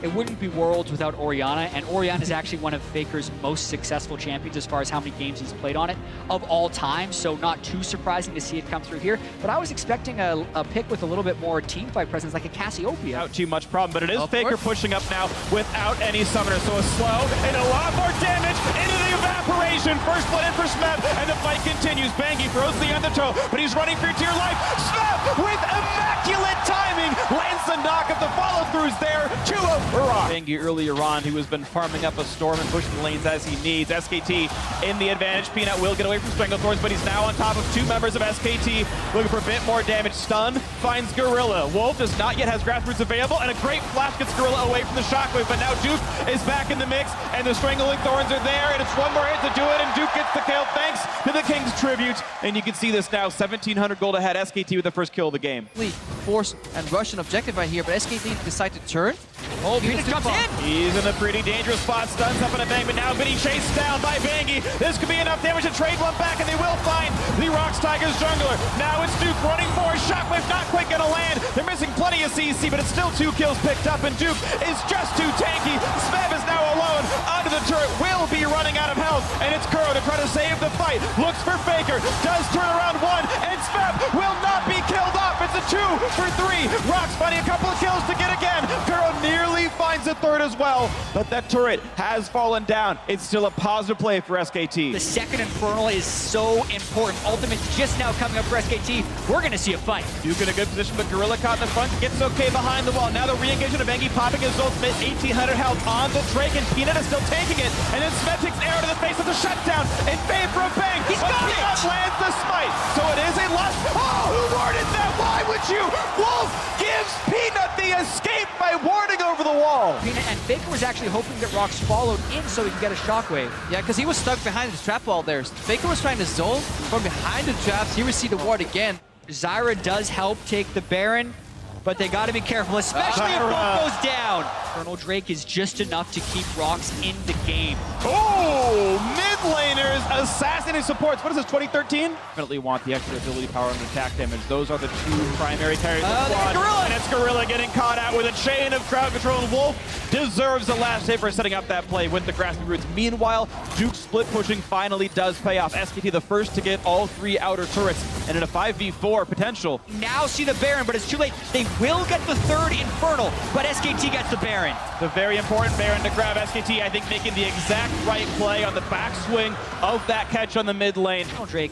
it wouldn't be Worlds without Orianna, and Orianna is actually one of Faker's most successful champions as far as how many games he's played on it of all time, so not too surprising to see it come through here. But I was expecting a pick with a little bit more teamfight presence, like a Cassiopeia. Not too much problem, but it is Faker pushing up now without any summoner, so a slow and a lot more damage into the evaporation. First blood in for Smeb, and the fight continues. Bangi throws the undertow, but he's running for dear life. Smeb with immaculate timing lands the knock of the follow-throughs there. 2-0 for ROX. Bangi earlier on, who has been farming up a storm and pushing the lanes as he needs. SKT in the advantage. Peanut will get away from Stranglethorns, but he's now on top of two members of SKT, looking for a bit more damage. Stun finds Gorilla. Wolf does not yet has Grassroots available, and a great flash gets Gorilla away from the Shockwave, but now Duke is back in the mix, and the Strangling Thorns are there, and it's one more hit to do it, and Duke gets the kill thanks to the King's Tribute. And you can see this now, 1,700 gold ahead. SKT with the first kill of the game. Force and rush an objective right here, but SKT decide to turn. Oh, Peanut jumps in! He's in a pretty dangerous spot, stuns up in a bang, but now being chased down by Bangi. This could be enough damage to trade one back, and they will find the ROX Tigers jungler. Now it's Duke running for Shockwave, not quite gonna land. They're missing plenty of CC, but it's still 2 kills picked up, and Duke is just too tanky. Smeb is now alone under the turret, will be running out of health, and it's Kuro to try to save the fight. Looks for Faker, does turn around one, and Smeb will not be killed off. It's a 2 for 3. ROX finding a couple of kills to get again. Kuro nearly finds a third as well, but that turret has fallen down. It's still a positive play for SKT. The second Infernal is so important. Ultimate's just now coming up for SKT. We're gonna see a fight. Duke in a good position, but Gorilla caught in the front, gets okay behind the wall. Now the re-engagement of Bangi popping his ultimate, 1,800 health on the Drake, and Peanut is still taking it. And then Smeb takes an arrow to the face of the shutdown in favor of Bang. He's got it! Peanut lands the smite, so it is a loss. Oh, who warded that? Why would you? Wolf gives Peanut the escape by warding over the wall. Peanut and Faker was actually hoping that ROX followed in so he could get a Shockwave. Yeah, because he was stuck behind the trap wall there. Faker was trying to zone from behind the traps. He received the ward again. Zyra does help take the Baron, but they gotta be careful, especially if both goes down. Colonel Drake is just enough to keep ROX in the game. Oh, mid laners assassinating supports. What is this, 2013? Definitely want the extra ability power and attack damage. Those are the two primary carries of the squad. Gorilla. And it's Gorilla getting caught out with a chain of crowd control, and Wolf deserves the last hit for setting up that play with the Grassroots. Meanwhile, Duke's split pushing finally does pay off. SKT the first to get all 3 outer turrets, and in a 5v4 potential. Now see the Baron, but it's too late. They will get the third Infernal, but SKT gets the Baron. The very important Baron to grab. SKT, I think, making the exact right play on the backswing of that catch on the mid lane. Colonel Drake,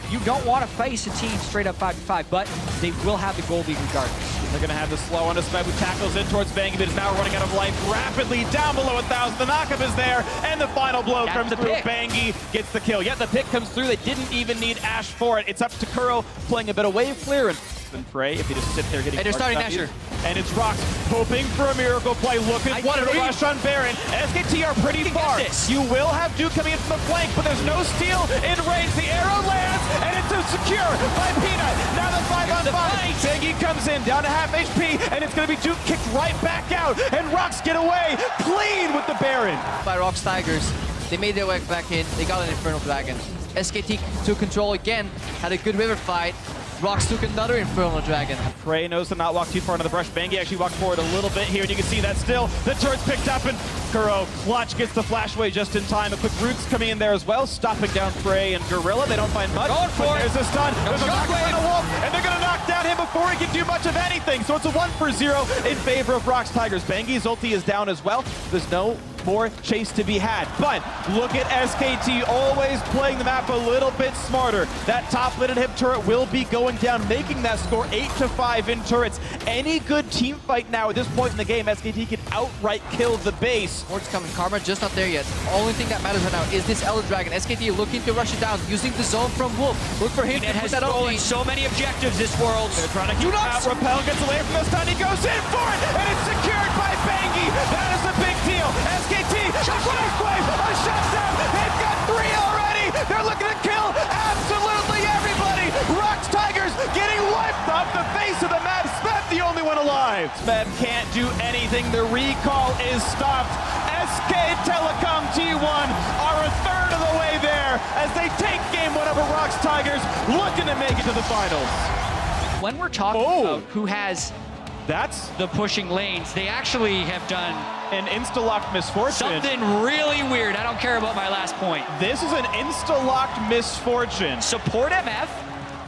you don't want to face a team straight up 5v5, but they will have the gold lead regardless. They're going to have the slow on Smeb, who tackles in towards Bangi, but is now running out of life rapidly down below 1,000. The knockup is there, and the final blow comes through. Bangi gets the kill. Yet the pick comes through. They didn't even need Ashe for it. It's up to Kuro playing a bit of wave clearance. And Prey, if he just sit there getting. And they're starting Asher. And it's ROX hoping for a miracle play, looking for a rush on Baron. SKT are pretty far. You will have Duke coming in from the flank, but there's no steal in range. The arrow lands, and it's secure by Peanut. Now the 5-on-5. Bangi comes in, down to half HP, and it's going to be Duke kicked right back out. And ROX get away clean with the Baron. By ROX Tigers, they made their way back in. They got an Infernal Dragon. SKT took control again, had a good river fight. ROX took another Infernal Dragon. Prey knows to not walk too far into the brush. Bangi actually walked forward a little bit here, and you can see that still. The turret's picked up, and Kuro clutch gets the flash away just in time. A quick Roots coming in there as well, stopping down Prey and Gorilla. They don't find much. Going for it. There's a stun. There's a knockdown on a Wolf, and they're going to knock down him before he can do much of anything. So it's a 1-for-0 in favor of ROX Tigers. Bangi's ulti is down as well. There's no more chase to be had. But look at SKT always playing the map a little bit smarter. That top-lit hip turret will be going down, making that score 8-5 in turrets. Any good team fight now at this point in the game, SKT can outright kill the base. Ward's coming. Karma just not there yet. Only thing that matters right now is this Elder Dragon. SKT looking to rush it down, using the zone from Wolf. Look for him to put that stolen so many objectives this world. They're trying to keep out. Repel gets away from the stun. He goes in for it, and it's secured by Bangi. That is a big deal. SKT, Shockwave, a shutdown. They've got 3 already. They're looking to kill absolutely everybody. ROX Tigers getting wiped off the face of the map. Smeb the only one alive. Smeb can't do anything. The recall is stopped. SK Telecom T1 are a third of the way there as they take game 1 over ROX Tigers, looking to make it to the finals. When we're talking about who has That's the pushing lanes. They actually have done an insta-locked misfortune. something really weird. I don't care about my last point. This is an insta-locked misfortune. Support MF.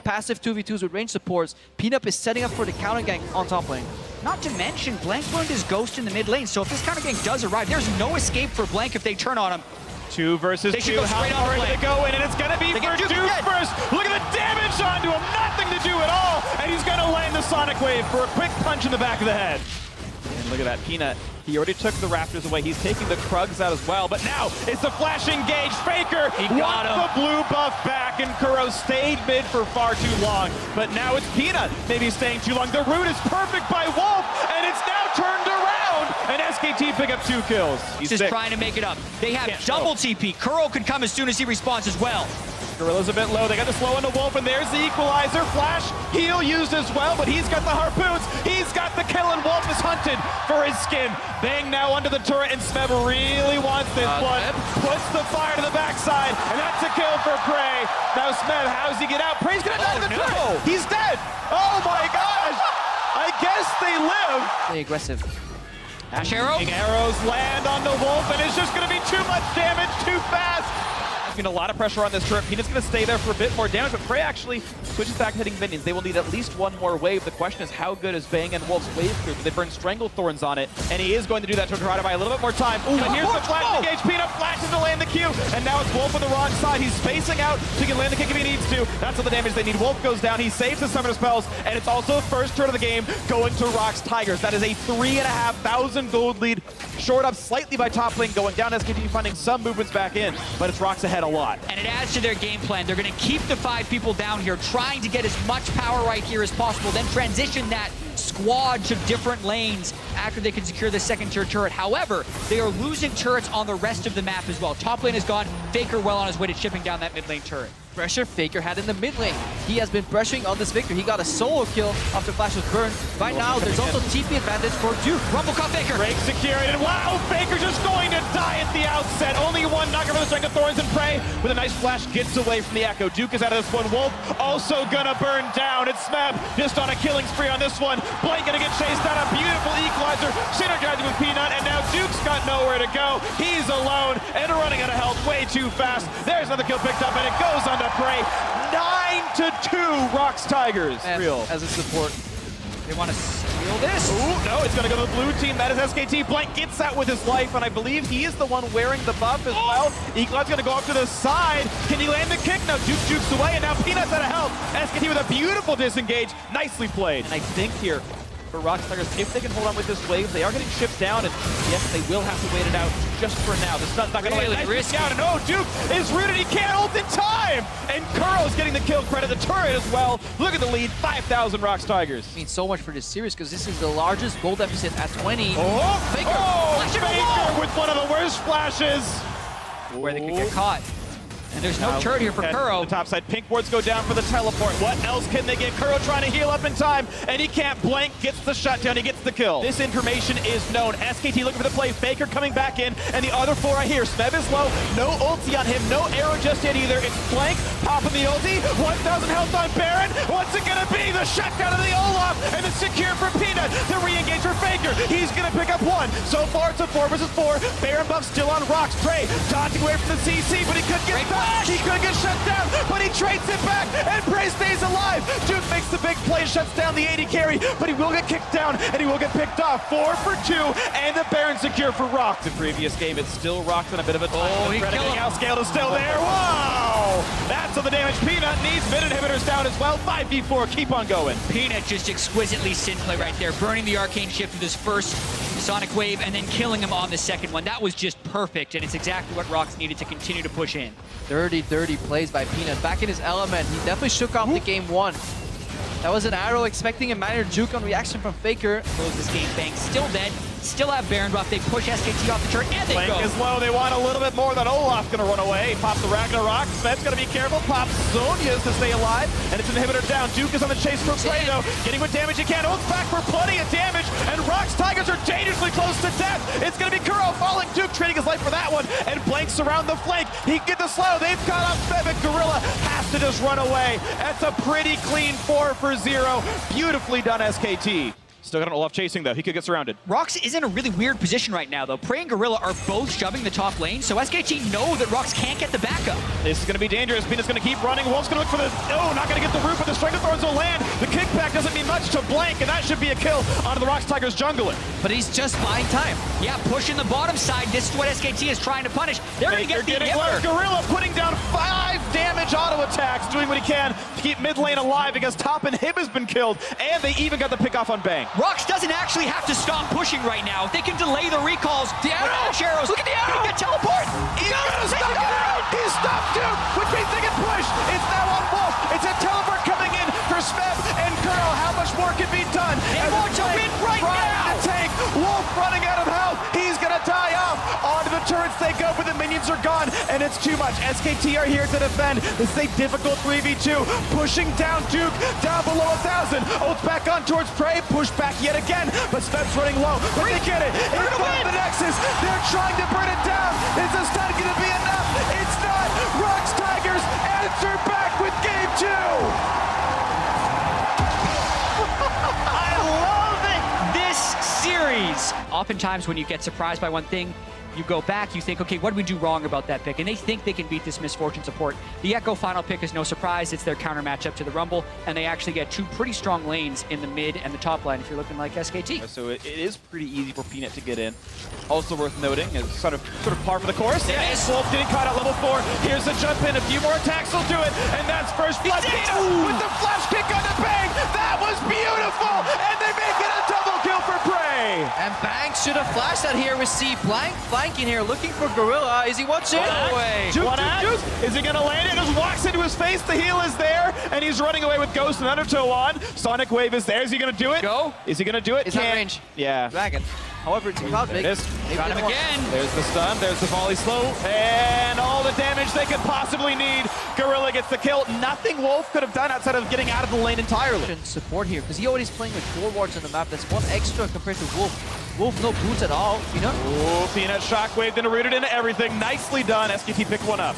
Passive 2v2s with range supports. Peanut is setting up for the counter gank on top lane. Not to mention, Blank burned his ghost in the mid lane, so if this counter gank does arrive, there's no escape for Blank if they turn on him. 2 versus They should 2. go straight How on far Blank. to go in? And it's going to be They for get Duke Duke again. first. Look at the damage onto him. Nothing to do at all. And he's going to land the Sonic Wave for a quick punch in the back of the head. And look at that, Peanut. He already took the Raptors away. He's taking the Krugs out as well. But now it's the flash engage. Faker He got wants him. the blue buff back, and Kuro stayed mid for far too long. But now it's Peanut maybe staying too long. The route is perfect by Wolf, and it's now turned around. And SKT pick up 2 kills. He's Just sick. trying to make it up. They have Can't double show. TP. Kuro can come as soon as he responds as well. Gorilla's a bit low. They got the slow on the Wolf, and there's the equalizer. Flash, heal used as well, but he's got the harpoons. He's got the kill, and Wolf is hunted for his skin. Bang now under the turret, and Smeb really wants this one. Puts the fire to the backside, and that's a kill for Prey. Now Smeb, how does he get out? Prey's gonna die to the turret. He's dead. Oh my gosh. I guess they live. Very aggressive. Ash arrow. Arrows land on the Wolf, and it's just gonna be too much damage too fast. A lot of pressure on this turret. Peanut's going to stay there for a bit more damage, but Prey actually switches back to hitting minions. They will need at least one more wave. The question is, how good is Bang and Wolf's wave clear? They burn Stranglethorns on it, and he is going to do that to try to buy a little bit more time. Ooh, and here's the flash engage. Peanut flashes to land the Q, and now it's Wolf on the wrong side. He's spacing out so he can land the kick if he needs to. That's all the damage they need. Wolf goes down. He saves his summoner spells, and it's also first turn of the game going to ROX Tigers. That is a 3,500 gold lead, short up slightly by top lane, going down. SKT finding some movements back in, but it's ROX ahead a lot. And it adds to their game plan. They're going to keep the 5 people down here, trying to get as much power right here as possible, then transition that squad to different lanes after they can secure the second tier turret. However, they are losing turrets on the rest of the map as well. Top lane is gone. Faker well on his way to chipping down that mid lane turret. Pressure Faker had in the mid lane. He has been pressuring on this Victor. He got a solo kill after Flash was burned. Right now, there's also TP advantage for Duke. Rumble caught Faker. Break secured, and wow, Faker just going to die at the outset. Only one knocker for the Stranglethorns, and Prey with a nice flash gets away from the Echo. Duke is out of this one. Wolf also gonna burn down. It's Smeb just on a killing spree on this one. Blank gonna get chased down. A beautiful equalizer, synergizing with Peanut, and now Duke's got nowhere to go. He's alone and running out of health way too fast. There's another kill picked up, and it goes on to Prey. 9-2, ROX Tigers. Real. As a support. They want to steal this. Ooh, no, it's going to go to the blue team. That is SKT. Blank gets out with his life, and I believe he is the one wearing the buff as well. Eagle's going to go up to the side. Can he land the kick? No, Duke jukes away, and now Peanut's out of health. SKT with a beautiful disengage. Nicely played. And I think here, for ROX Tigers, if they can hold on with this wave, they are getting chipped down, and yes, they will have to wait it out just for now. The stun's not going to Really nice risky. out, and oh, Duke is rooted. He can't ult in time, and Kuro's getting the kill credit. The turret as well. Look at the lead, 5,000 ROX Tigers. Means so much for this series because this is the largest goal deficit at 20. Oh, Faker! Flash in the wall! Faker with one of the worst flashes. Where they could get caught. And there's no Now, turret here for at Kuro. The top side, pink wards go down for the teleport. What else can they get? Kuro trying to heal up in time, and he can't. Blank gets the shutdown, he gets the kill. This information is known. SKT looking for the play, Faker coming back in, and the other 4 right here. Smeb is low, no ulti on him, no arrow just yet either. It's Blank popping the ulti, 1,000 health on Baron. What's it gonna be? The shutdown of the Olaf, and the secure for Peanut. The re-engage for Faker. He's gonna pick up 1. So far it's a 4 versus 4. Baron buff still on ROX. Prey dodging away from the CC, but he could get back. He could get shut down, but he trades it back, and Prey stays alive. Duke makes the big play, shuts down the 80 carry, but he will get kicked down, and he will get picked off. 4 for 2, and the Baron secure for ROX. The previous game, it's still ROX in a bit of a time. Oh, he the killed him. Outscaled is still there. Wow! That's all the damage. Peanut needs mid inhibitors down as well. 5v4, keep on going. Peanut just exquisitely sin play right there, burning the arcane shift with his first Sonic Wave and then killing him on the second one. That was just perfect, and it's exactly what ROX needed to continue to push in. Dirty plays by Peanut. Back in his element. He definitely shook off the game 1. That was an arrow expecting a minor juke on reaction from Faker. Close this game, Bang still dead, still have Baron buff. They push SKT off the turret, and they Blank go. is low. They want a little bit more than Olaf gonna run away. Pops the Ragnarok. Smed's gonna be careful. Pops Zonia's to stay alive, and it's an inhibitor down. Duke is on the chase for Prey though. Getting what damage he can. Ult's back for plenty of damage, and ROX Tigers are dangerously close to death. It's gonna be Kuro falling. Duke trading his life for that one, and Blanks around the flank. He can get the slow. They've got off Smeb, and Gorilla has to just run away. That's a pretty clean 4 for 0. Beautifully done, SKT. Still got an Olaf chasing, though. He could get surrounded. ROX is in a really weird position right now, though. Prey and Gorilla are both shoving the top lane, so SKT know that ROX can't get the backup. This is going to be dangerous. Peanut's going to keep running. Wolf's going to look for the... Oh, not going to get the root, but the Strength of Thorns will land. The kickback doesn't mean much to Blank, and that should be a kill onto the ROX Tigers jungler. But he's just buying time. Yeah, pushing the bottom side. This is what SKT is trying to punish. They're going to get the inhibitor. Gorilla putting down 5 damage auto attacks, doing what he can to keep mid lane alive because top inhib has been killed, and they even got the pick off on Bang. ROX doesn't actually have to stop pushing right now. They can delay the recalls. The arrow! Arrows. Look at the arrow! Get teleport! He's gonna stop it! He stopped Duke, which means they can push. It's now on Wolf. It's a teleport coming in for Smeb and Girl. How much more can be done? They want to win right now! To tank. Wolf running out of health. He's gonna die off. Onto the turrets they go, but the minions are gone, and it's too much. SKT are here to defend. This is a difficult 3v2. Pushing down Duke, down below 1,000. Ult's back on towards Prey. Push back yet again, but Smeb's running low. But they get it. It's on the Nexus. They're trying to burn it down. Is this not gonna be enough? It's not. ROX Tigers answer back with game 2. I love this series. Oftentimes when you get surprised by one thing, you go back, you think, okay, what did we do wrong about that pick? And they think they can beat this Misfortune support. The Echo final pick is no surprise. It's their counter matchup to the Rumble, and they actually get 2 pretty strong lanes in the mid and the top line if you're looking like SKT. So it is pretty easy for Peanut to get in. Also worth noting, is sort of par for the course. Yes. Wolf getting caught at level 4. Here's the jump in. A few more attacks will do it, and that's first blood. Peanut with the flash kick on the Bang. That was beautiful, and they make it a double kill for Prey. And Bang should have flashed that here. We see Blank flanking here, looking for Gorilla. Is he watching? No way. Duke. Is he going to land it? Just walks into his face. The heal is there, and he's running away with Ghost and Undertow on. Sonic Wave is there. Is he going to do it? Go. Is he going to do it? It's not range. Yeah. Dragon. However, it's a cloud There big. it is. Got him again. There's the stun, there's the volley slow, and all the damage they could possibly need. Gorilla gets the kill. Nothing Wolf could have done outside of getting out of the lane entirely. Support here, because he already is playing with 4 wards on the map. That's 1 extra compared to Wolf. Wolf no boots at all, you know? Oh, Peanut shockwaved and rooted into everything. Nicely done. SKT picked one up.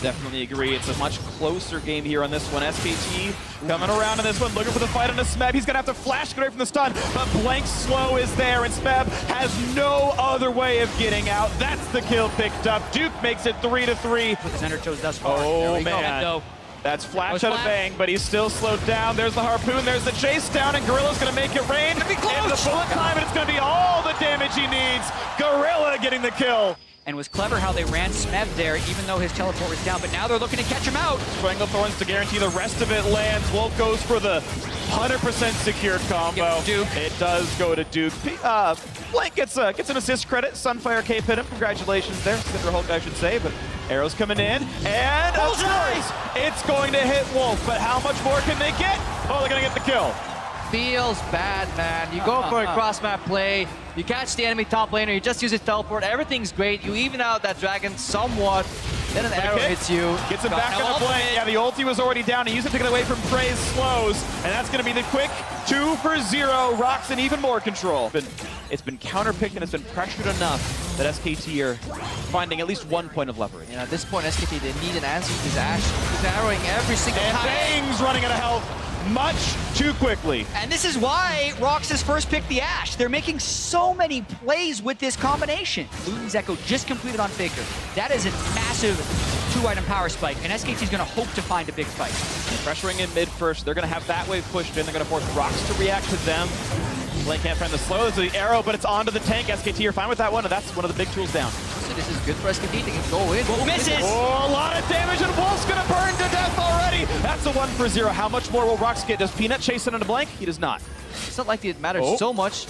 Definitely agree. It's a much closer game here on this one. SKT coming around in this one, looking for the fight on the Smeb. He's going to have to flash away from the stun, but Blank slow is there, and Smeb has no other way of getting out. That's the kill picked up. Duke makes it 3-3. With his Undertows thus far. Oh, man. That's flash out of Bang, but he's still slowed down. There's the harpoon, there's the chase down, and Gorilla's going to make it rain. It's the bullet time, and it's going to be all the damage he needs. Gorilla getting the kill. And it was clever how they ran Smeb there, even though his teleport was down. But now they're looking to catch him out. Strangle Thorns to guarantee the rest of it lands. Wolf goes for the 100% secured combo. Duke. It does go to Duke. Blank gets an assist credit. Sunfire Cape hit him. Congratulations there. Cinder Hulk, I should say. But arrows coming in. And of course, it's going to hit Wolf. But how much more can they get? Oh, they're going to get the kill. Feels bad, man. You go for a cross-map play, you catch the enemy top laner, you just use his teleport, everything's great. You even out that dragon somewhat, then an arrow hits you. Gets him back on the plane. Yeah, the ulti was already down. He used it to get away from Prey's slows, and that's going to be the quick 2-for-0. ROX in even more control. It's been counterpicked and it's been pressured enough that SKT are finding at least 1 point of leverage. And at this point, SKT, they need an answer to this Ashe. He's arrowing every single and time. Bang's running out of health much too quickly. And this is why ROX has first picked the Ashe. They're making so many plays with this combination. Luden's Echo just completed on Faker. That is a massive 2-item power spike, and SKT is going to hope to find a big fight. Pressuring in mid first. They're going to have that wave pushed in. They're going to force ROX to react to them. Blank can't find the slow. There's the arrow, but it's onto the tank. SKT are fine with that one, and that's one of the big tools down. So this is good for SKT. They can go in. Misses! Oh, a lot of damage, and Wolf's going to burn to death already. That's a 1-for-0. How much more will ROX get? Does Peanut chase it into Blank? He does not. It's not like it matters so much.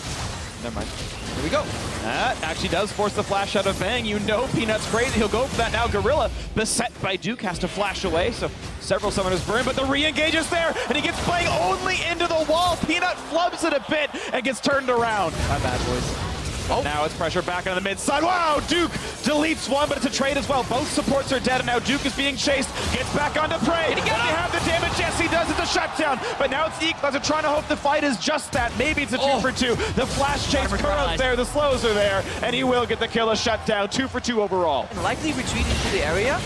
Never mind. Here we go. That actually does force the flash out of Bang. You know Peanut's crazy. He'll go for that now. Gorilla, beset by Duke, has to flash away, so several summoners burn, but the re-engage is there, and he gets playing only into the wall. Peanut flubs it a bit and gets turned around. My bad, boys. Oh. Now it's pressure back on the mid side. Wow, Duke deletes one, but it's a trade as well. Both supports are dead, and now Duke is being chased. Gets back onto Prey. Does he have the damage? Yes, he does. It's a shutdown. But now it's the Equalizer trying to hope the fight is just that. Maybe it's a 2-for-2. The flash chase curls there. The slows are there, and he will get the kill. A shutdown. 2-for-2 overall. And likely retreat into the area.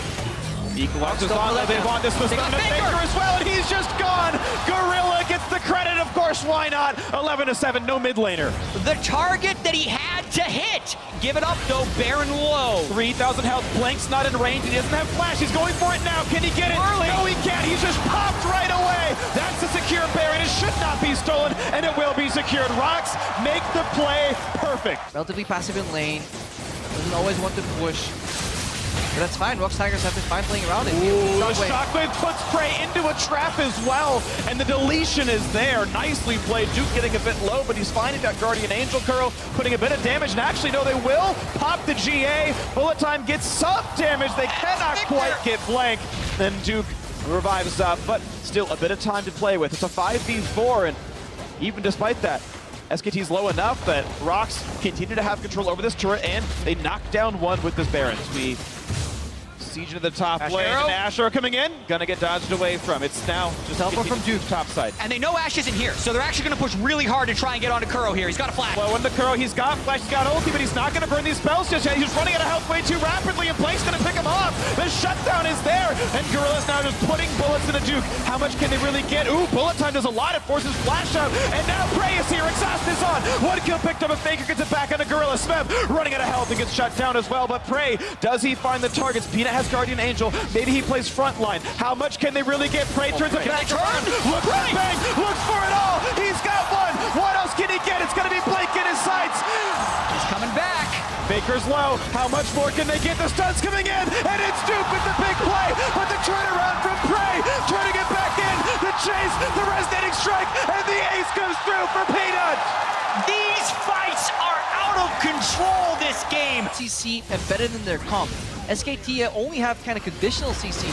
Equalizers on, though. They want this was done to Faker as well, and he's just gone. Gorilla gets the credit, of course, why not? 11-7, no mid laner. The target that he had to hit. Give it up, though, Baron low. 3,000 health, Blank's not in range, he doesn't have flash, he's going for it now. Can he get it? Early. No, he can't, he's just popped right away. That's a secure Baron, it should not be stolen, and it will be secured. ROX make the play perfect. Relatively passive in lane. Doesn't always want to push. But that's fine. ROX Tigers have been fine playing around it. Ooh, the shockwave puts Prey into a trap as well, and the deletion is there. Nicely played. Duke getting a bit low, but he's fine. He's got Guardian Angel Curl putting a bit of damage, and actually, no, they will pop the GA. Bullet Time gets some damage. They cannot quite get Blank. Then Duke revives up, but still a bit of time to play with. It's a 5v4, and even despite that, SKT's low enough that ROX continue to have control over this turret, and they knock down one with this Baron. We siege into the top lane, and Asher coming in, gonna get dodged away from. It's now just Teleport from Duke top side. And they know Ash isn't here, so they're actually gonna push really hard to try and get onto Kuro here. He's got a flash. Low on the Kuro, he's got flash, he's got ulti, but he's not gonna burn these spells just yet. He's running out of health way too rapidly, and Blake's gonna pick him off. The shutdown is there, and Gorilla's now just putting bullets into Duke. How much can they really get? Ooh, Bullet Time does a lot. It forces flash out, and now Prey is here. Exhaust is on. One kill picked up, and Faker gets it back onto Gorilla. Smeb running out of health and gets shut down as well, but Prey, does he find the targets? Peanut has Guardian Angel. Maybe he plays frontline. How much can they really get? Prey turns it back around. Looks for Bang. Looks for it all. He's got one. What else can he get? It's going to be Blake in his sights. He's coming back. Baker's low. How much more can they get? The stun's coming in, and it's Duke with the big play. But the turnaround from Prey, turning it back in. The chase, the resonating strike, and the ace comes through for Peanut. These fights are out of control this game. CC embedded in their comp. SKT only have kind of conditional CC.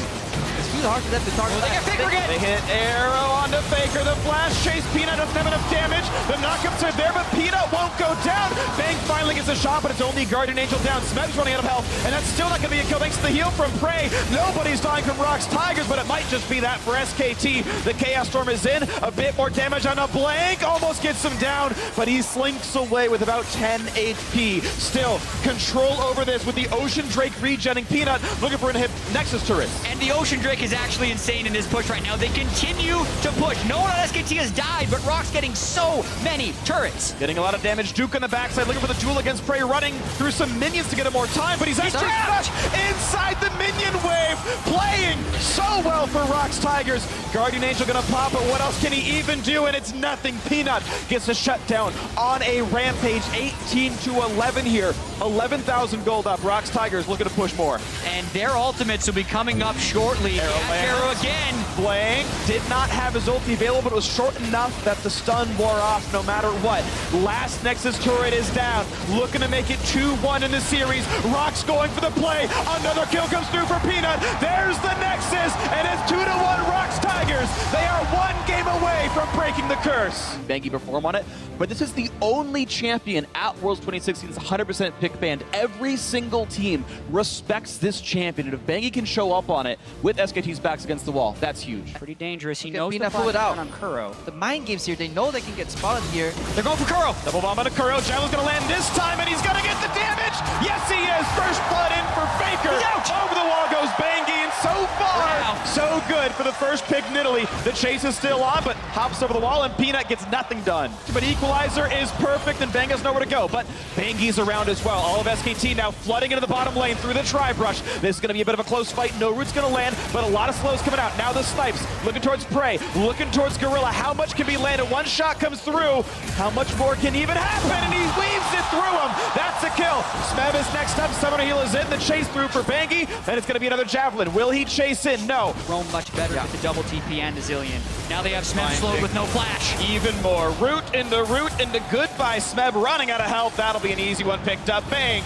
It's really hard for them to target. They get Faker again. They hit arrow onto Faker. The flash chase. Peanut doesn't have enough damage. The knockups are there, but Peanut won't go down. Bang finally gets a shot, but it's only Guardian Angel down. Smeb's running out of health, and that's still not going to be a kill thanks to the heal from Prey. Nobody's dying from ROX Tigers, but it might just be that for SKT. The Chaos Storm is in. A bit more damage on a Blank. Almost gets him down, but he slinks away with about 10 HP. Still, control over this with the Ocean Drake regenning. Peanut looking for a hit Nexus turret. And the Ocean Drake is actually insane in his push right now. They continue to push. No one on SKT has died, but ROX getting so many turrets. Getting a lot of damage. Duke on the backside looking for the duel against Prey, running through some minions to get him more time, but he's actually stuck inside the minion wave. Playing so well for ROX Tigers. Guardian Angel gonna pop, but what else can he even do? And it's nothing. Peanut gets a shutdown on a rampage. 18-11 here. 11,000 gold up. ROX Tigers looking to push more. And their ultimates will be coming up shortly. Arrow again. Blank did not have his ulti available, but it was short enough that the stun wore off no matter what. Last Nexus turret is down. Looking to make it 2-1 in the series. ROX going for the play. Another kill comes through for Peanut. There's the Nexus, and it's 2-1 ROX Tigers. They are one game away from breaking the curse. Bangy perform on it, but this is the only champion at Worlds 2016's 100% pick band. Every single team respects this champion, and if Bangy can show up on it with SKT's backs against the wall, that's huge. Pretty dangerous. He Okay, knows Peanut the pull it out. on Kuro. The mind games here, they know they can get spotted here. They're going for Kuro. Double bomb on a Kuro. Javelin's gonna land this time, and he's gonna get the damage. Yes, he is. First blood in for Faker. He's out. Over the wall goes Bangy, and so far, Wow. so good for the first pick in Italy. The chase is still on, but hops over the wall, and Peanut gets nothing done. But Equalizer is perfect, and Bang has nowhere to go. But Bangy's around as well. All of SKT now flooding into the bottom lane through the tri-brush. This is gonna be a bit of a close fight. No Root's gonna land, but a lot of slows coming out. Now the snipes looking towards Prey, looking towards Gorilla. How much can be landed? One shot comes through. How much more can even happen? And he weaves it through him. That's a kill. Smeb is next up. Summoner Heal is in. The chase through for Bangy, and it's gonna be another Javelin. Will he chase in? No. Roam much better with the double TP and the Zillion. Now they have Smeb slowed with no flash. Even more. Root into goodbye. Smeb running out of health. That'll be an easy one picked up. Bang.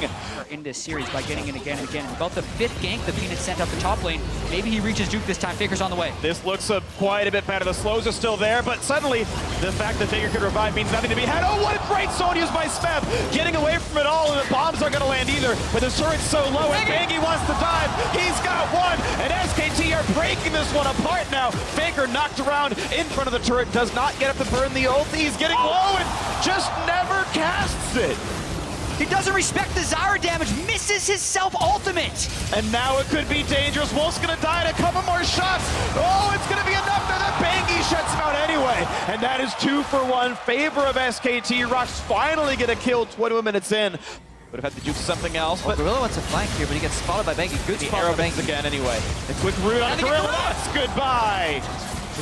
In this series by getting in again and again. And about the 5th gank the Peanut sent up the top lane. Maybe he reaches Duke this time. Faker's on the way. This looks quite a bit better. The slows are still there, but suddenly the fact that Faker could revive means nothing to be had. Oh, what a great zone used by Smeb. Getting away from it all, and the bombs aren't going to land either. But the turret's so low, and Bangy wants to dive. He's got one, and SKT are breaking this one apart now. Faker knocked around in front of the turret, does not get up to burn the ult. He's getting low and just never casts it. He doesn't respect the Zyra damage, misses his self-ultimate. And now it could be dangerous. Wolf's gonna die in a couple more shots. Oh, it's gonna be enough there that Bangy shuts him out anyway. And that is 2 for 1, favor of SKT. ROX finally get a kill 21 minutes in. Would have had to do something else, but Gorilla wants to flank here, but he gets spotted by Bangy. Good spot arrow by Bangy. bangs again anyway. A quick root on Gorilla. That's goodbye.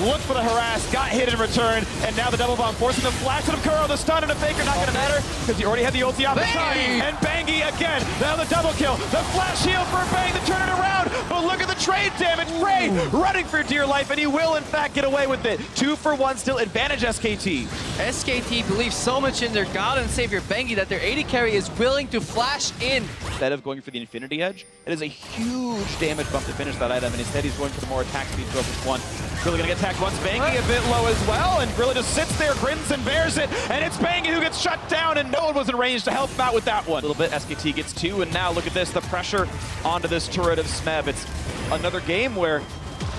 Look for the harass, got hit in return, and now the double bomb forcing the flash of Kuro, the stun and a faker, not gonna matter, because he already had the ulti on the side. And Bangy again, now the double kill, the flash heal for Bang to turn it around, but look at the trade damage, Ray running for dear life, and he will in fact get away with it. 2 for 1, still advantage SKT. SKT believes so much in their god and savior Bangy that their AD carry is willing to flash in. Instead of going for the Infinity Edge, it is a huge damage bump to finish that item, and instead he's going for the more attack speed focus one. Grilla gonna get attacked once, Bangy a bit low as well, and Grilla just sits there, grins and bears it, and it's Bangy who gets shut down, and no one was in range to help him out with that one. A little bit, SKT gets 2, and now look at this, the pressure onto this turret of Smeb. It's another game where,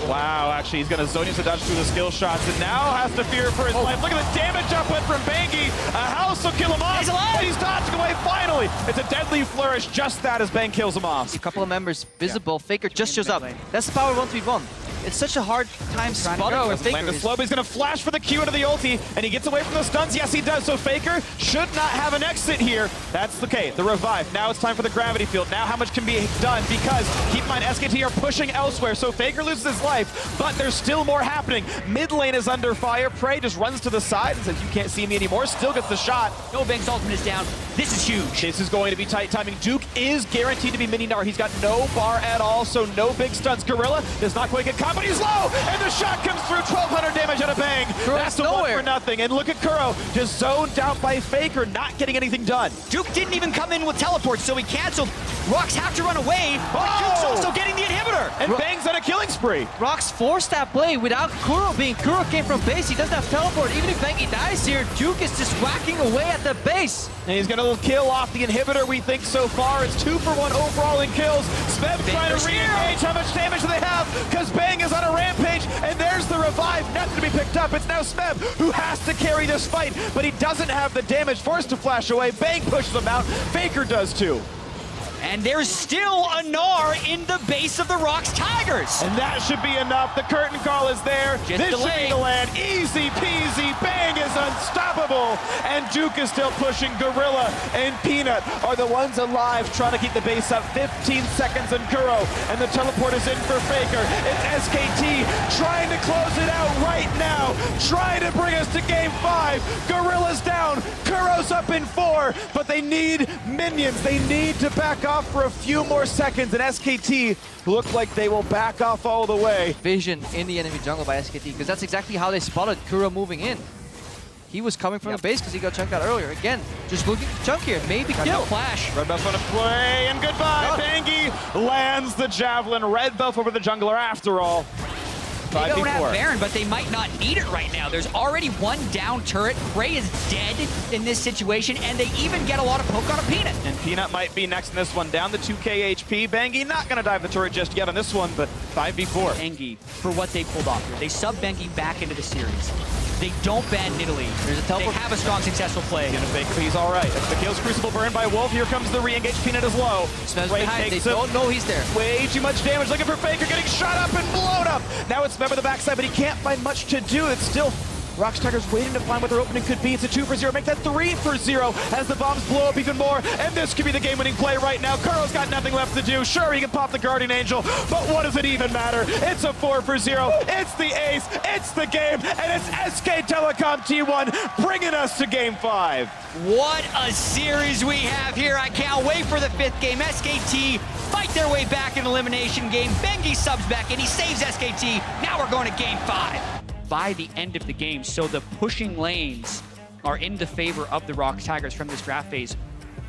wow, actually he's gonna Zonius to dodge through the skill shots, and now has to fear for his life. Look at the damage uplift from Bangy. A house will kill him off, He's alive! and he's dodging away finally. It's a deadly flourish, just that as Bang kills him off. A couple of members visible, Faker just shows up. That's the power 1v1. It's such a hard time spotting where Faker Land the is. slow, but he's gonna flash for the Q into the ulti, and he gets away from the stuns. Yes, he does. So Faker should not have an exit here. That's okay. The revive. Now it's time for the gravity field. Now how much can be done? Because keep in mind, SKT are pushing elsewhere. So Faker loses his life, but there's still more happening. Mid lane is under fire. Prey just runs to the side and says, "You can't see me anymore." Still gets the shot. No, Bang's ultimate is down. This is huge. This is going to be tight timing. Duke is guaranteed to be mini Nar. He's got no bar at all, so no big stuns. Gorilla does not quite get caught, but he's low, and the shot comes through. 1,200 damage out of Bang. That's the one for nothing. And look at Kuro, just zoned out by Faker, not getting anything done. Duke didn't even come in with teleport, so he canceled. ROX have to run away, but Duke's also getting the inhibitor. And Bang's on a killing spree. ROX forced that play without Kuro being. Kuro came from base, he doesn't have teleport. Even if Bangy dies here, Duke is just whacking away at the base. And he's gonna kill off the inhibitor, we think so far. It's 2 for 1 overall in kills. Smeb trying to re-engage. How much damage do they have? Because Bang is on a rampage, and there's the revive. Nothing to be picked up. It's now Smeb who has to carry this fight, but he doesn't have the damage. Forced to flash away. Bang pushes him out. Faker does too. And there's still a Gnar in the base of the ROX Tigers. And that should be enough. The curtain call is there. Just this should be the land. Easy peasy. Bang is unstoppable. And Duke is still pushing. Gorilla and Peanut are the ones alive trying to keep the base up. 15 seconds and Kuro. And the teleport is in for Faker. It's SKT trying to close it out right now. Trying to bring us to game 5. Gorilla's down. Kuro's up in 4. But they need minions. They need to back off for a few more seconds, and SKT look like they will back off all the way. Vision in the enemy jungle by SKT, because that's exactly how they spotted Kuro moving in. He was coming from the base because he got chunked out earlier. Again, just looking to chunk here, maybe kill. No flash. Red buff on a play, and goodbye. Bangy lands the javelin. Red buff over the jungler after all. They don't have Baron, but they might not need it right now. There's already one down turret. Prey is dead in this situation, and they even get a lot of poke on a Peanut. And Peanut might be next in this one. Down to 2k HP. Bangy not going to dive the turret just yet on this one, but 5v4. Bangy for what they pulled off here. They sub Bangy back into the series. They don't ban Nidalee. There's a teleport. They have a strong, successful play. Gonna fake, but he's all right. The kills Crucible burned by Wolf. Here comes the re-engage. Peanut is low. Smells behind. They don't know he's there. Way too much damage. Looking for Faker, getting shot up and blown up. Now it's Smeb on the backside, but he can't find much to do. It's still ROX Tigers waiting to find what their opening could be. It's a 2 for 0. Make that 3 for 0 as the bombs blow up even more. And this could be the game-winning play right now. Kuro's got nothing left to do. Sure, he can pop the Guardian Angel, but what does it even matter? It's a 4 for 0. It's the ace. It's the game. And it's SK Telecom T1 bringing us to game 5. What a series we have here. I can't wait for the 5th game. SKT fight their way back in elimination game. Bangy subs back in. He saves SKT. Now we're going to game 5. By the end of the game, so the pushing lanes are in the favor of the ROX Tigers from this draft phase.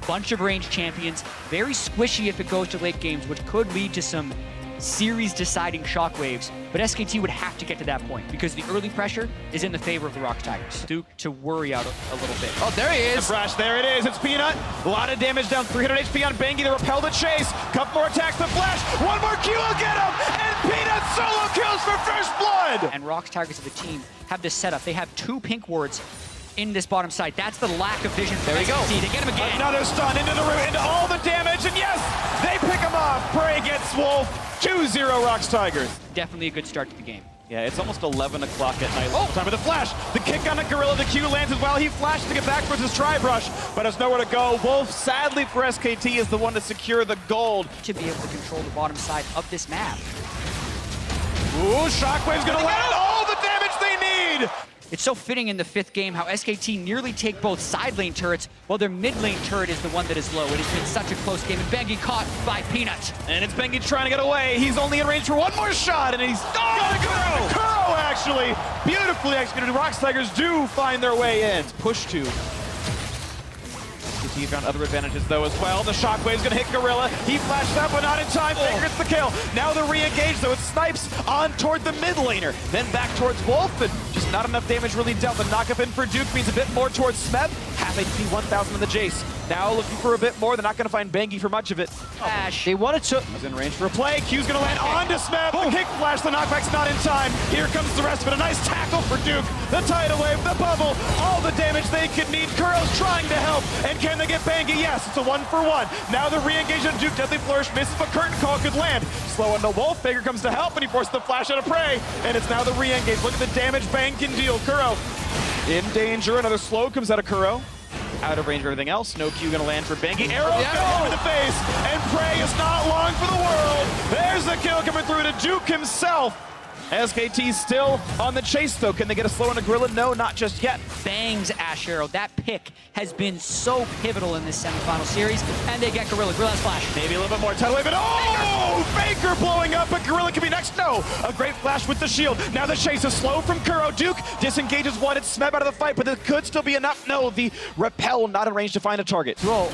Bunch of range champions, very squishy if it goes to late games, which could lead to some series-deciding shockwaves. But SKT would have to get to that point because the early pressure is in the favor of the ROX Tigers. Duke to worry out a little bit. Oh, there he is. Fresh, there it is. It's Peanut. A lot of damage down, 300 HP on Bangy. They repel the chase. Couple more attacks, the flash. One more Q will get him. And Peanut solo kills for first blood. And ROX Tigers as a team have this setup. They have 2 pink wards in this bottom side. That's the lack of vision from There we go. SKT. They get him again. Another stun into the root, into all the damage, and yes, they pick him off. Prey gets Wolf. 2-0 ROX Tigers. Definitely a good start to the game. Yeah, it's almost 11 o'clock at night. Oh, time with the flash. The kick on a Gorilla. The Q lands as well. He flashed to get back towards his tri-brush, but has nowhere to go. Wolf, sadly for SKT, is the one to secure the gold. To be able to control the bottom side of this map. Ooh, Shockwave's gonna land all the damage they need! It's so fitting in the 5th game how SKT nearly take both side lane turrets, while their mid lane turret is the one that is low. It has been such a close game, and Bengi caught by Peanut. And it's Bengi trying to get away. He's only in range for one more shot, and he's gonna go to Kuro, actually. Beautifully executed. ROX Tigers do find their way in. Push to. SKT found other advantages, though, as well. The Shockwave's gonna hit Gorilla. He flashed up, but not in time. Faker gets the kill. Now the re-engage, though. It snipes on toward the mid laner. Then back towards Wolf, and just not enough damage really dealt. The knock-up in for Duke means a bit more towards Smeb. Half HP, 1,000 on the Jace. Now looking for a bit more. They're not gonna find Bengi for much of it. Flash. They wanted to... He's in range for a play. Q's gonna land onto Smeb. The kick flash, the knockback's not in time. Here comes the rest of it. A nice tackle for Duke. The tidal wave, the bubble, all the damage they could need. Kuro's trying to help. And can they get Bengi? Yes, it's a 1-for-1. Now the re-engage on Duke. Deadly Flourish misses, but Curtain Call could land. Slow into Wolf. Faker comes to help, and he forces the flash out of Prey. And it's now the re-engage. Look at the damage Bang can deal. Kuro in danger. Another slow comes out of Kuro. Out of range of everything else. No Q gonna land for Bengi. Arrow go in the face, and Prey is not long for the world. There's the kill coming through to Duke himself. SKT still on the chase, though. Can they get a slow on a Gorilla? No, not just yet. Bangs Ash Arrow. That pick has been so pivotal in this semifinal series, and they get Gorilla. Gorilla's flash. Maybe a little bit more tidal wave, and oh! Faker blowing up, but Gorilla can be next. No! A great flash with the shield. Now the chase is slow from Kuro. Duke disengages one. It's Smeb out of the fight, but it could still be enough. No, the repel not in range to find a target. Throw.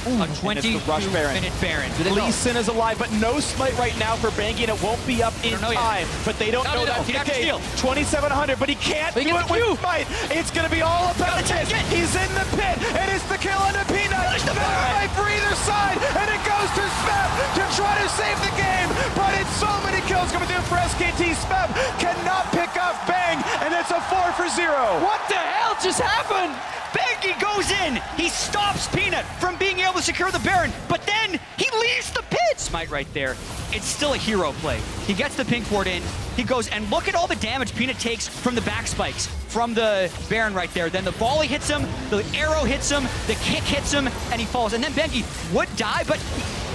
A 22-minute Baron. Lee Sin is alive, but no smite right now for Bengi, and it won't be up in time. But they don't know that's the case. 2,700, but he can't do it with smite. It's going to be all about this. He's in the pit, and it's the kill on the Peanut. The fight for either side, and it goes to Smeb to try to save the game. But it's so many kills coming through for SKT. Smeb cannot pick off Bang, and it's a 4-for-0. What the hell just happened? Bengi goes in. He stops Peanut from being able to secure the Baron, but then he leaves the pit. Smite right there. It's still a hero play. He gets the pink ward in. He goes, and look at all the damage Peanut takes from the back spikes, from the Baron right there. Then the volley hits him, the arrow hits him, the kick hits him, and he falls. And then Bengi would die, but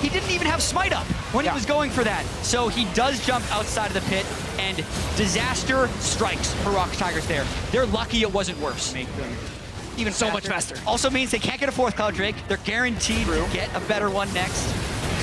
he didn't even have smite up when he was going for that. So he does jump outside of the pit, and disaster strikes for ROX Tigers there. They're lucky it wasn't worse. Make them even so much faster. Also means they can't get a 4th Cloud Drake. They're guaranteed to get a better one next.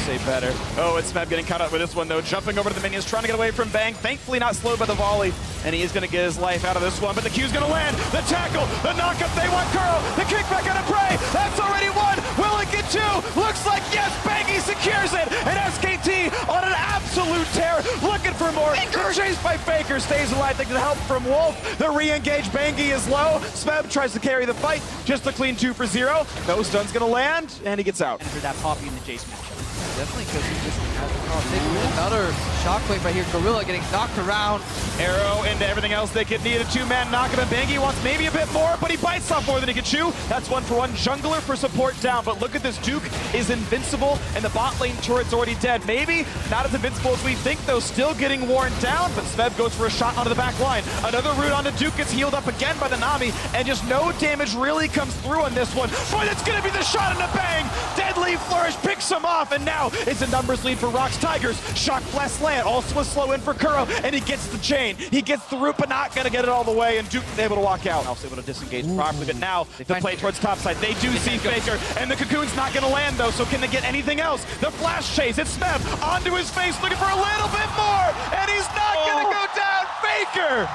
Say better. Oh, it's Smeb getting caught up with this one, though. Jumping over to the minions, trying to get away from Bang. Thankfully not slowed by the volley, and he is going to get his life out of this one. But the Q's going to land. The tackle, the knockup, they want Kuro. The kickback out of Prey. That's already one. Will it get 2? Looks like yes, Bengi secures it. And SKT on an absolute tear, looking for more. Chased by Faker, stays alive. They get help from Wolf. The re-engage, Bengi is low. Smeb tries to carry the fight. Just a clean 2-for-0. No stun's going to land, and he gets out. And for that Poppy in the Jace matchup. Definitely because he just has the cross. Another shockwave right here. Gorilla getting knocked around. Arrow into everything else they could need. A 2-man knockup, and Bengi wants maybe a bit more, but he bites off more than he can chew. That's 1-for-1. Jungler for support down, but look at this. Duke is invincible, and the bot lane turret's already dead. Maybe not as invincible as we think, though. Still getting worn down, but Smeb goes for a shot onto the back line. Another root onto Duke gets healed up again by the Nami, and just no damage really comes through on this one. But it's going to be the shot into Bang. Deadly Flourish picks him off, and now it's a numbers lead for ROX Tigers. Shock Blast land, also a slow in for Kuro, and he gets the chain. He gets the root, but not gonna get it all the way, and Duke is able to walk out. Also able to disengage properly, but now the play towards topside. They do see Faker, and the Cocoon's not gonna land though, so can they get anything else? The flash chase, it's Smeb onto his face, looking for a little bit more, and he's not gonna go down. Faker!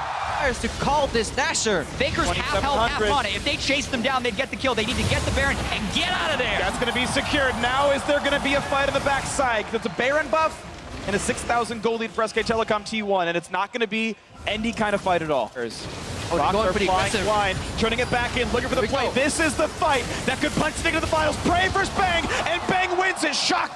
To call this Nasher. Faker's half health, half on it. If they chase them down, they'd get the kill. They need to get the Baron and get out of there. That's going to be secured. Now is there going to be a fight on the backside? Because it's a Baron buff and a 6,000 gold lead for SK Telecom T1, and it's not going to be any kind of fight at all. ROX are flying blind, turning it back in, looking for the play. This is the fight that could punch Stick into the finals. Prey versus Bang, and Bang wins it. Shock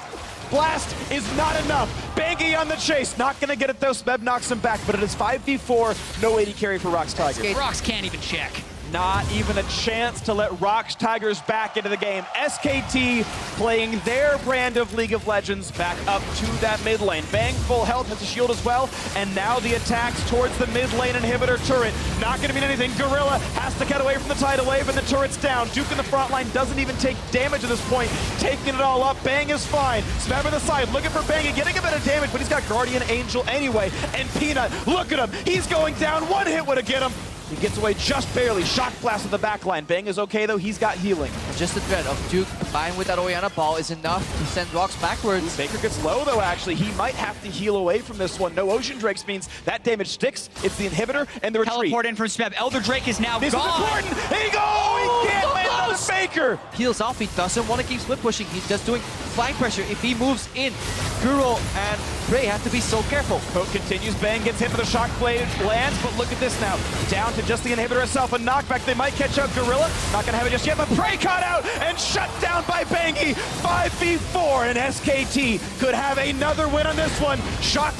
Blast is not enough. Bengi on the chase, not gonna get it though. Smeb knocks him back, but it is 5v4, no AD carry for ROX Tigers. ROX can't even check. Not even a chance to let ROX Tigers back into the game. SKT playing their brand of League of Legends back up to that mid lane. Bang full health, has a shield as well, and now the attacks towards the mid lane inhibitor turret. Not gonna mean anything. Gorilla has to get away from the tidal wave, and the turret's down. Duke in the front line doesn't even take damage at this point, taking it all up. Bang is fine. Smeb on the side, looking for Bang and getting a bit of damage, but he's got Guardian Angel anyway. And Peanut, look at him, he's going down. One hit would have get him. He gets away just barely. Shock blast at the back line. Bang is okay though, he's got healing. Just the threat of Duke combined with that Orianna ball is enough to send ROX backwards. Baker gets low though, actually. He might have to heal away from this one. No Ocean Drakes means that damage sticks. It's the inhibitor and the retreat. Teleport in from Smeb. Elder Drake is now This gone. is important. He can't land another Baker. Heals off, he doesn't want to keep split pushing. He's just doing flank pressure. If he moves in, Kuro and Bray have to be so careful. Poke continues. Bang gets hit with a shock blade, lands, but look at this now. Down to just the inhibitor itself. A knockback. They might catch up Gorilla. Not gonna have it just yet, but Prey caught out and shut down by Bangy. 5v4, and SKT could have another win on this one. Shock.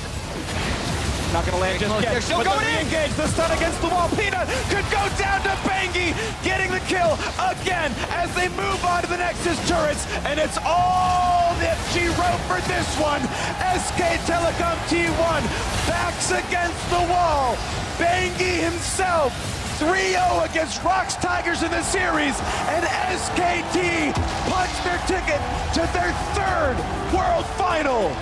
Not gonna land just yet. They're still but going in. Engage. The stun against the wall. Peanut could go down to Bangy, getting the kill again as they move on to the Nexus turrets, and it's all that she wrote for this one. SK Telecom T1 backs against the wall. Bangy himself 3-0 against ROX Tigers in the series, and SKT punched their ticket to their third World Final.